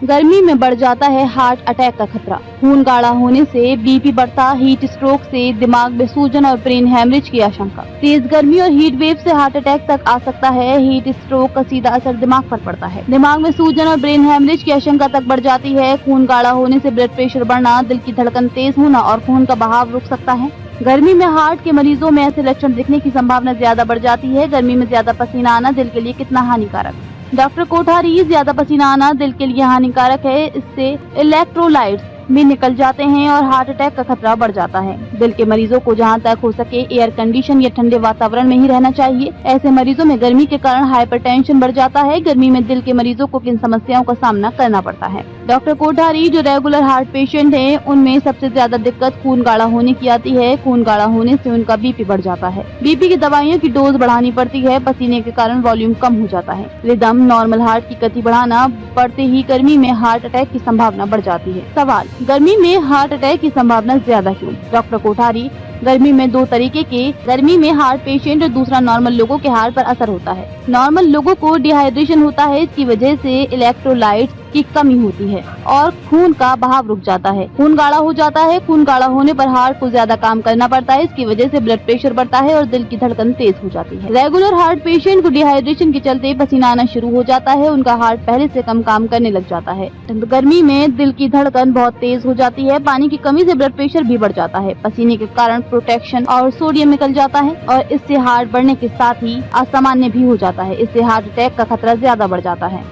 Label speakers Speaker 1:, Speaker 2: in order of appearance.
Speaker 1: गर्मी में बढ़ जाता है हार्ट अटैक का खतरा। खून गाढ़ा होने से बीपी बढ़ता, हीट स्ट्रोक से दिमाग में सूजन और ब्रेन हैमरेज की आशंका। तेज गर्मी और हीट वेव से हार्ट अटैक तक आ सकता है। हीट स्ट्रोक का सीधा असर दिमाग पर पड़ता है। दिमाग में सूजन और ब्रेन हैमरेज की आशंका तक बढ़ जाती है। खून गाढ़ा होने से ब्लड प्रेशर बढ़ना, दिल की धड़कन तेज होना और खून का बहाव रुक सकता है। गर्मी में हार्ट के मरीजों में ऐसे लक्षण दिखने की संभावना ज्यादा बढ़ जाती है। गर्मी में ज्यादा पसीना आना दिल के लिए कितना हानिकारक। डॉक्टर कोठारी, ज्यादा पसीना आना दिल के लिए हानिकारक है। इससे इलेक्ट्रोलाइट्स भी निकल जाते हैं और हार्ट अटैक का खतरा बढ़ जाता है। दिल के मरीजों को जहां तक हो सके एयर कंडीशन या ठंडे वातावरण में ही रहना चाहिए। ऐसे मरीजों में गर्मी के कारण हाइपरटेंशन बढ़ जाता है। गर्मी में दिल के मरीजों को किन समस्याओं का सामना करना पड़ता है? डॉक्टर कोठारी, जो रेगुलर हार्ट पेशेंट हैं, उनमें सबसे ज्यादा दिक्कत खून गाढ़ा होने की आती है। खून गाढ़ा होने से उनका बीपी बढ़ जाता है। बीपी की दवाइयों की डोज बढ़ानी पड़ती है। पसीने के कारण वॉल्यूम कम हो जाता है। रिदम, नॉर्मल हार्ट की गति बढ़ाना बढ़ते ही गर्मी में हार्ट अटैक की संभावना बढ़ जाती है। सवाल: गर्मी में हार्ट अटैक की संभावना ज्यादा क्यों? डॉक्टर कोठारी, गर्मी में दो तरीके के गर्मी में हार्ट पेशेंट और दूसरा नॉर्मल लोगों के हार्ट पर असर होता है। नॉर्मल लोगों को डिहाइड्रेशन होता है। इसकी वजह से इलेक्ट्रोलाइट्स की कमी होती है और खून का बहाव रुक जाता है। खून गाढ़ा हो जाता है। खून गाढ़ा होने पर हार्ट को ज्यादा काम करना पड़ता है। इसकी वजह से ब्लड प्रेशर बढ़ता है और दिल की धड़कन तेज हो जाती है। रेगुलर हार्ट पेशेंट को डिहाइड्रेशन के चलते पसीना आना शुरू हो जाता है। उनका हार्ट पहले से कम काम करने लग जाता है। गर्मी में दिल की धड़कन बहुत तेज हो जाती है। पानी की कमी से ब्लड प्रेशर भी बढ़ जाता है। पसीने के कारण प्रोटेक्शन और सोडियम निकल जाता है और इससे हार्ट बढ़ने के साथ ही असामान्य भी हो जाता है। इससे हार्ट अटैक का खतरा ज्यादा बढ़ जाता है।